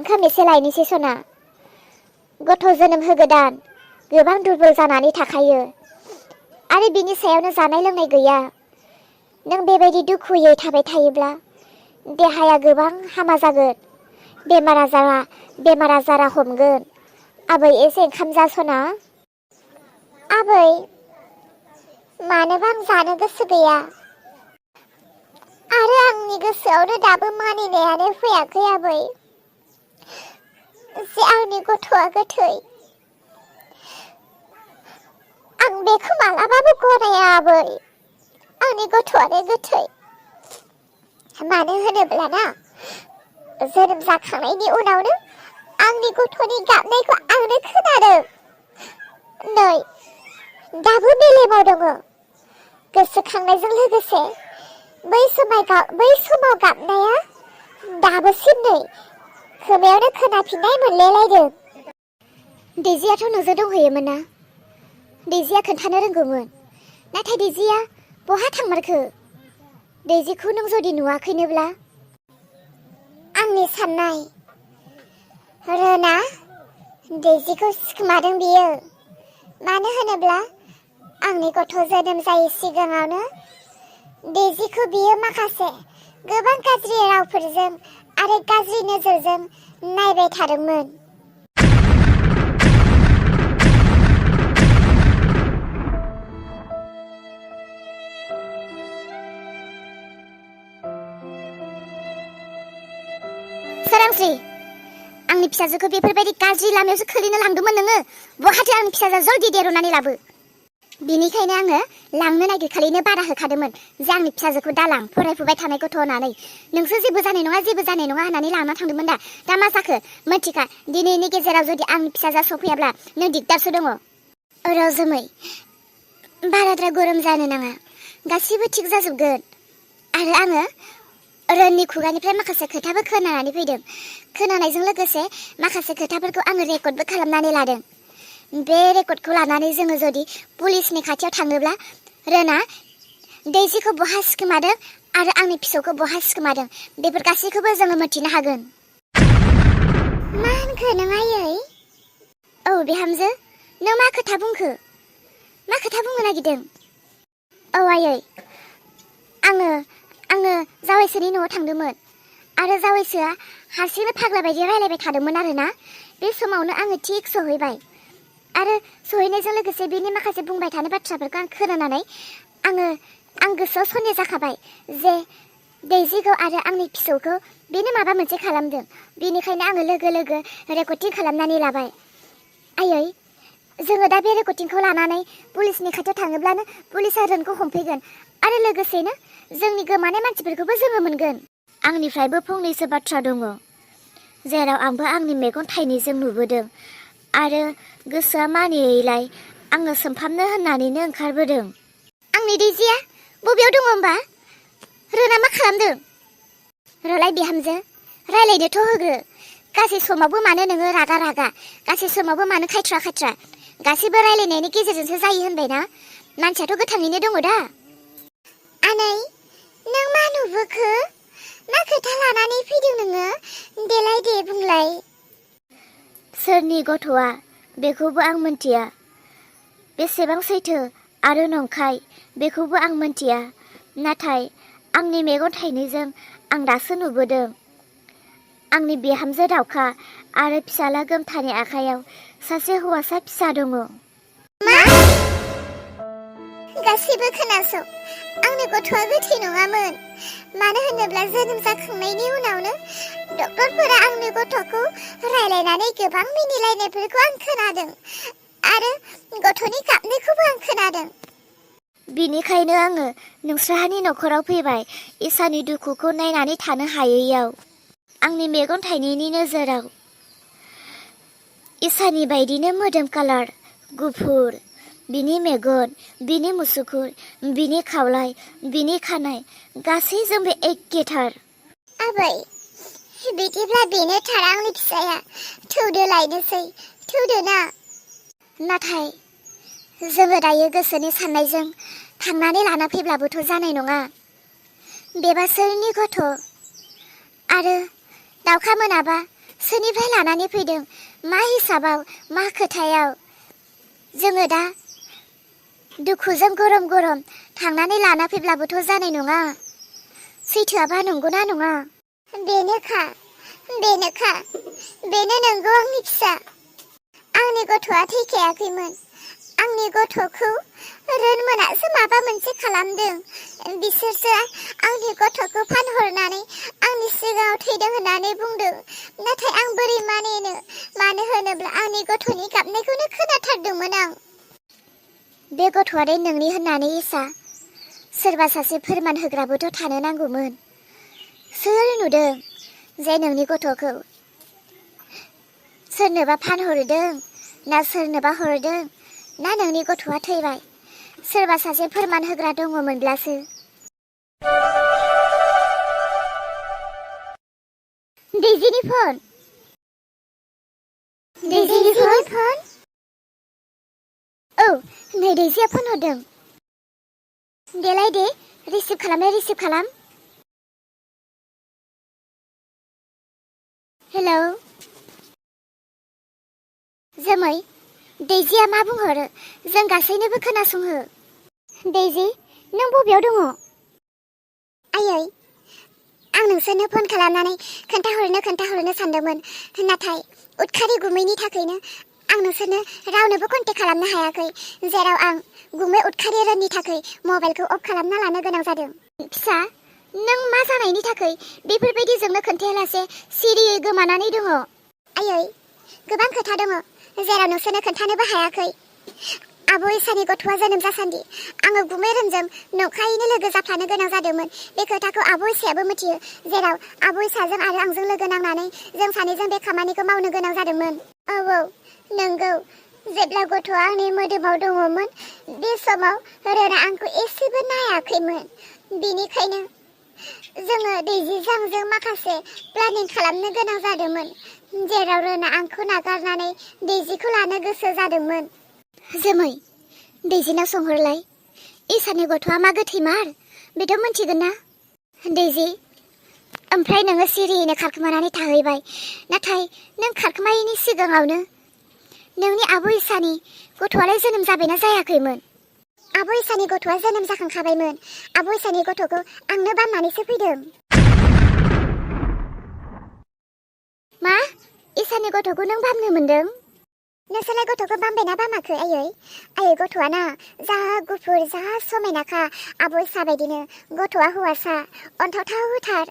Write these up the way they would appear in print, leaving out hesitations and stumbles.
ओंखाम एसे लायनोसै सना। गथ' जोनोम होगोदान गोबां दुरबल जानानै थाखायो आरो बिनि सायावनो जानाय लोंनाय गैया। नों बेबायदि दुखुयै थाबाय थायोब्ला देहाया गोबां हामा जागोन। बेमार आजारा हमगोन। आबै एसे ओंखाम जा सना। आबै मानोबा आं जानो गोसो गैया आरो आंनि गोसोआवनो दाबो मानिनायानो फैयाखै आबै जे आंनि गथ'आ गोथै। आं बेखौ मालाबाबो गनाया आबै आंनि गथ'आनो गोथै। मानो होनोब्ला ना जोनोम जाखांनायनि उनावनो आंनि गथ'नि गाबनायखौ आंनो खोनादों। नै दाबो मेलेमाव दङ। गोसोखांनायजों लोगोसे बै समाव गाबनाया दाबोसिम नै खोमायावनो खोनाफिननाय मोनलायलायदों। दैजियाथ' नोंजों दंहैयोमोन ना? दैजिया खोन्थानो रोंगौमोन। नाथाय दैजिया बहा थांमारखो? दैजिखौ नों जुदि नुवाखैनोब्ला? आंनि साननाय रोना दैजिखौ सिखोमादों बियो। मानो होनोब्ला आंनि गथ' जोनोम जायै सिगाङावनो दैजिखौ बियो माखासे गोबां गाज्रि रावफोरजों आरो गाज्रि नोजोरजों नायबाय थादोंमोन। सोरांस्रि, आंनि फिसाजोखौ बेफोरबायदि गाज्रि लामायावसो खोलैनो लांदोंमोन नोङो। बहाथो आंनि फिसाजोआ जल्दि देरनानै लाबो। बिनिखायनो आङो लांनो नागिरखालिनो बादा होखादोंमोन जे आंनि फिसाजोखौ दालां, फरायफुबाय थानाय गथ' होननानै। नोंसो जेबो जानाय नङा होननानै लाना थांदोंमोन दा मा जाखो? मोनथिखा दिनैनि गेजेराव जुदि आंनि फिसाजोआ सफैयाब्ला नों दिगदारसो दङ। जोमै, बाराद्राय गरम जानो नाङा। गासिबो थिग जाजोबगोन। आरो आङो रोननि खुगानिफ्राय माखासे खोथाबो खोनानानै फैदों। खोनानायजों लोगोसे माखासे खोथाफोरखौ आङो रेकर्डबो खालामनानै लादों। बे रेकर्डखौ लानानै जोङो जुदि पुलिसनि खाथियाव थाङोब्ला रोना दैजिखौ बहा सिखोमादों आरो आंनि फिसौखौ बहा सिखोमादों बेफोर गासैखौबो जोङो मिथिनो हागोन। मा होनखो नों आयै? औ बिहामजो, नों मा खोथा बुंखो? मा खोथा बुंनो नागिरदों? औ आयै, आङो जावैसोनि न'आव थांदोंमोन आरो जावैसोआ हारसिंनो फाग्ला बायदि रायलायबाय थादोंमोन आरोना। बे समावनो आङो थिग सहैबाय आरो सहैनायजों लोगोसे बिनि माखासे बुंबाय थानाय बाथ्राफोरखौ आं खोनानानै आं गोसोआव सन्देह जाखाबाय जे दैजिखौ आरो आंनि फिसौखौ बेनो माबा मोनसे खालामदों। बेनिखायनो आङो लोगो लोगो रेकर्डिं खालामनानै लाबाय। आयै, जोङो दा बे रेकर्डिंखौ लानानै पुलिसनि खाथियाव थाङोब्लानो पुलिसा रोनखौ हमफैगोन आरो लोगोसेनो जोंनि गोमानाय मानसिफोरखौबो जोङो मोनगोन। आंनिफ्रायबो फंनैसो बाथ्रा दङ जेराव आंबो आंनि मेगन थाइनैजों नुबोदों आरो गोसोआ मानियैलाय आङो सोंफाबनो होननानैनो ओंखारबोदों। आंनि दैजिया बबेयाव दङ होमबा? रोना मा खालामदों? रलाय बिहामजो, रायलायनोथ' होग्रो। गासै समावबो मानो नोङो रागा रागा? गासै समावबो मानो खायथ्रा? गासैबो रायलायनायनि गेजेरजोंसो जायो होनबायना। मानसियाथ' गोथाङैनो दङ दा। आनै, नों मा नुबोखो? मा खोथा लानानै फैदों नोङो? देलाय दे बुंलाय। सोरनि गथ'आ बेखौबो आं मिन्थिया। बेसेबां सैथो आरो नंखाय बेखौबो आं मिन्थिया। नाथाय आंनि मेगन थाइनैजों आं दासो नुबोदों। आंनि बिहामजो दावखा आरो फिसाला गोमथानि आखायाव सासे हौवासा फिसा दङ। मा? गासिबो खोनासं। आंनि गथ'आ गोथै नङामोन। मानो होनोब्ला जोनोम जाखांनायनि उनावनो डक्टरफोरा आंनि गथ'खौ रायलायनानै गोबां मिनिलायनायफोरखौ आं खोनादों आरो गथ'नि गाबनायखौबो आं खोनादों। बिनिखायनो आङो नोंस्राहानि न'खराव फैबाय इसानि दुखुखौ नायनानै थानो हायैयाव। आंनि मेगन थाइनैनि नोजोराव इसानि बायदिनो मोदोम कालार गुफुर, बिनि मेगन, बिनि मुसुगुर, बिनि खावलाय, बिनि खानाय गासैजोंबो एखेथार। आबै, बिदिब्ला बेनो थार आंनि फिसाया। थौदो लायनोसै, थौदो ना। नाथाय जोङो दायो गोसोनि साननायजों थांनानै लाना फैब्लाबोथ' जानाय नङा। बेबा सोरनि गथ'? आरो दावखा मोनाबा सोरनिफ्राय लानानै फैदों, मा हिसाबाव, मा खोथायाव। जोङो दा दुखुजों गरम गरम थांनानै लाना फैब्लाबोथ' जानाय नङा। सैथोआबा नंगौना नङा? बेनोखा बेनो नंगौ आंनि फिसा। आंनि गथ'आ थैखायाखैमोन। आंनि गथ'खौ रोनमोनासो माबा मोनसे खालामदों। बिसोरसो आंनि गथ'खौ फानहरनानै आंनि सिगाङाव थैदों होननानै बुंदों। नाथाय आं बोरै मानिनो? मानो होनोब्ला आंनि गथ'नि गाबनायखौनो खोनाथारदोंमोन आं। बे गथ'आलाय नोंनि होननानै इसा सोरबा सासे फोरमान होग्राबोथ' थानो नांगौमोन। सोर नुदों जे नोंनि गथ'खौ सोरनोबा फानहरदों ना सोरनोबा हरदों ना नोंनि गथ'आ थैबाय? सोरबा सासे फोरमान होग्रा दङमोनब्लासो। दैजिनि फन। दैजिनि फन? औ, नै दैजिया फन हरदों। देलाय दे, रिसिभ खालाम। हेलौ जोमै, दैजिया मा बुंहरो जों गासैनोबो खोनासंहो। दैजि, नों बबेयाव दङ? आयै, आं नोंसोरनो फन खालामनानै खोन्थाहरनो सानदोंमोन। नाथाय उदखारि गुमैनि थाखायनो आं नोंसोरनो रावनोबो कन्टेक्ट खालामनो हायाखै। जेराव आं गुमै उदखारि रोननि थाखाय मबाइलखौ अफ खालामना लानो गोनां जादों। फिसा, नों मा जानायनि थाखाय बेफोरबायदि जोंनो खोन्थायालासे सिरियै गोमानानै दङ? आयै, गोबां खोथा दङ जेराव नोंसोरनो खोन्थानोबो हायाखै। आब' इसानि गथ'आ जोनोम जासान्दि आङो गुमै रोनजों नंखायैनो लोगो जाफ्लानो गोनां जादोंमोन। बे खोथाखौ आब' इसायाबो मिथियो। जेराव आब' इसाजों आरो आंजों लोगो नांनानै जों सानैजों बे खामानिखौ मावनो गोनां जादोंमोन। औ नंगौ। जेब्ला गथ'आ आंनि मोदोमाव दङमोन, बे समाव रोना आंखौ एसेबो नायाखैमोन। बेनिखायनो जोङो दैजिजों आंजों माखासे प्लानिं खालामनो गोनां जादोंमोन। जेराव रोना आंखौ नागारनानै दैजिखौ लानो गोसो जादोंमोन। जोमै, दैजिनाव सोंहरलाय, इसानि गथ'आ मा गोथैमार? बेथ' मिन्थिगोन ना? दैजि, ओमफ्राय नोङो सिरियैनो खारखोमानानै थाहैबाय। नाथाय नों खारखोमायैनि सिगाङावनो नोंनि आब' इसानि गथ'आलाय जोनोम जाबायना जायाखैमोन? आब' इसानि गथ'आ जोनोम जाखांखाबायमोन। आब' इसानि गथ'खौ आंनो बाननानैसो फैदों। मा? इसानि गथ'खौ नों बामनो मोनदों? नोंसोरलाय गथ'खौ बामबायना बामाखै आयै? आयै, गथ'आ ना जा गुफुर, जा समायनाखा आब' इसा बायदिनो। गथ'आ हौवासा, अनथावथावथार।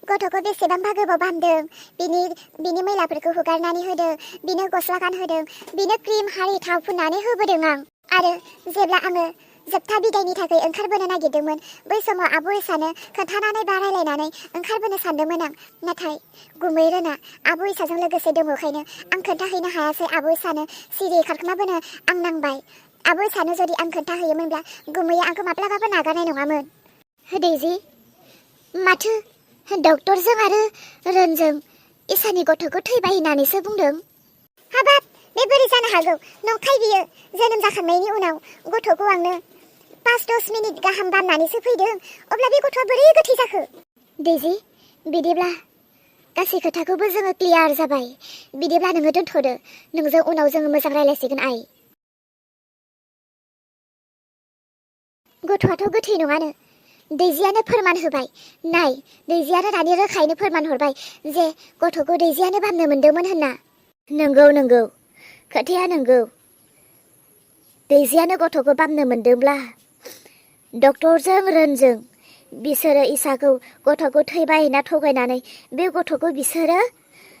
गथ'खौ बेसेबांबा गोबाव बामदों। बिनि मैलाफोरखौ हुगारनानै होदों, बिनो गस्ला गानहोदों, बिनो क्रिम हारि थाव फुननानै होबोदों आं। आरो जेब्ला आङो जोबथा बिदायनि थाखाय ओंखारबोनो नागिरदोंमोन, बै समाव आब' इसानो खोन्थानानै बा रायलायनानै ओंखारबोनो सानदोंमोन आं। नाथाय गुमै रोना आब' इसाजों लोगोसे दङखायनो आं खोन्थाहैनो हायासै। आब' इसानो सिरियै खारखोमाबोनो आं नांबाय। आब' इसानो जुदि आं खोन्थाहैयोमोनब्ला गुमैया आंखौ माब्लाबाबो नागारनाय नङामोन। दैजि, माथो डक्टरजों आरो रोनजों इसानि गथ'खौ थैबाय होननानैसो बुंदों। हाबाब, बे बोरै जानो हागौ? नंखाय बियो। जोनोम जाखांनायनि उनाव गथ'खौ आंनो 5-10 मिनिट गाहाम बामनानैसो फैदों। अब्ला बे गथ'आ बोरै गोथै जाखो? दैजि, बिदिब्ला गासै खोथाखौबो जोङो क्लियार जाबाय। बिदिब्ला नोङो दोनथ'दो। नोंजों उनाव जोङो मोजां रायलायसिगोन आइ। गथ'आथ' गोथै नङानो। दैजियानो फोरमान होबाय। नाय, दैजियानो दानि रोखायैनो फोरमान हरबाय जे गथ'खौ दैजियानो बामनो मोन्दोंमोन होनना। नंगौ, खोथाया नंगौ। दैजियानो गथ'खौ बामनो मोन्दोंब्ला डक्टरजों रोनजों बिसोरो इसाखौ गथ'खौ थैबाय होनना थगायनानै बे गथ'खौ बिसोरो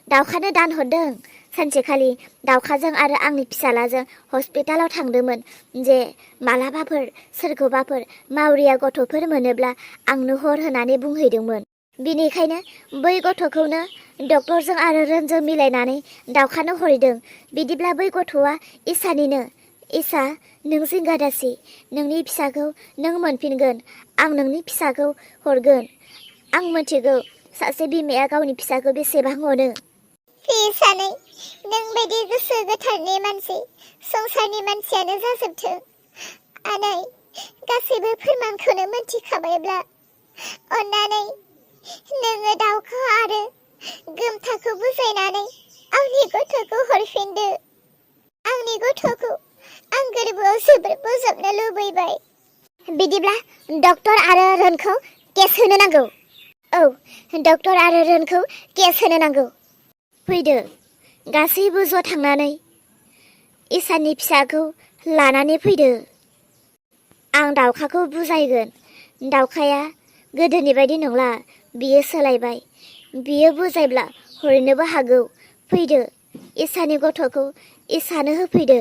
दावखानो दानहरदों। सानसेखालि दावखाजों आरो आंनि फिसालाजों हस्पिटालाव थांदोंमोन जे मालाबाफोर सोरखौबाफोर मावरिया गथ'फोर मोनोब्ला आंनो हर होननानै बुंहैदोंमोन। बिनिखायनो बै गथ'खौनो डक्टरजों आरो रोनजों मिलायनानै दावखानो हरदों। बिदिब्ला बै गथ'आ इसानिनो। इसा, नों जिंगा दासि। नोंनि फिसाखौ नों मोनफिनगोन। आं नोंनि फिसाखौ हरगोन। आं मिथिगौ सासे बिमाया गावनि फिसाखौ बेसेबां अनो। फिसानै, नों बायदि गोसो गोथारनि मानसि संसारनि मानसियानो जाजोबथों। आनै, गासैबो फोरमानखौनो मिथिखाबायब्ला अन्नानै नोङो दावखा आरो गोमथाखौ बुजायनानै आंनि गथ'खौ हरफिनदो। आंनि गथ'खौ आं गोरबोआव जोबोर बोजबनो लुबैबाय। बिदिब्ला डक्टर आरो रोनखौ केस होनो नांगौ। औ, डक्टर आरो रोनखौ केस होनो नांगौ। फैदो, गासैबो ज' थांनानै इसाननि फिसाखौ लानानै फैदो। आं दाउखाखौ बुजायगोन। दाउखाया गोदोनि बायदि नंला, बियो सोलायबाय। बियो बुजायब्ला हरनोबो हागौ। फैदो, इसानि गथ'खौ इसानो होफैदो।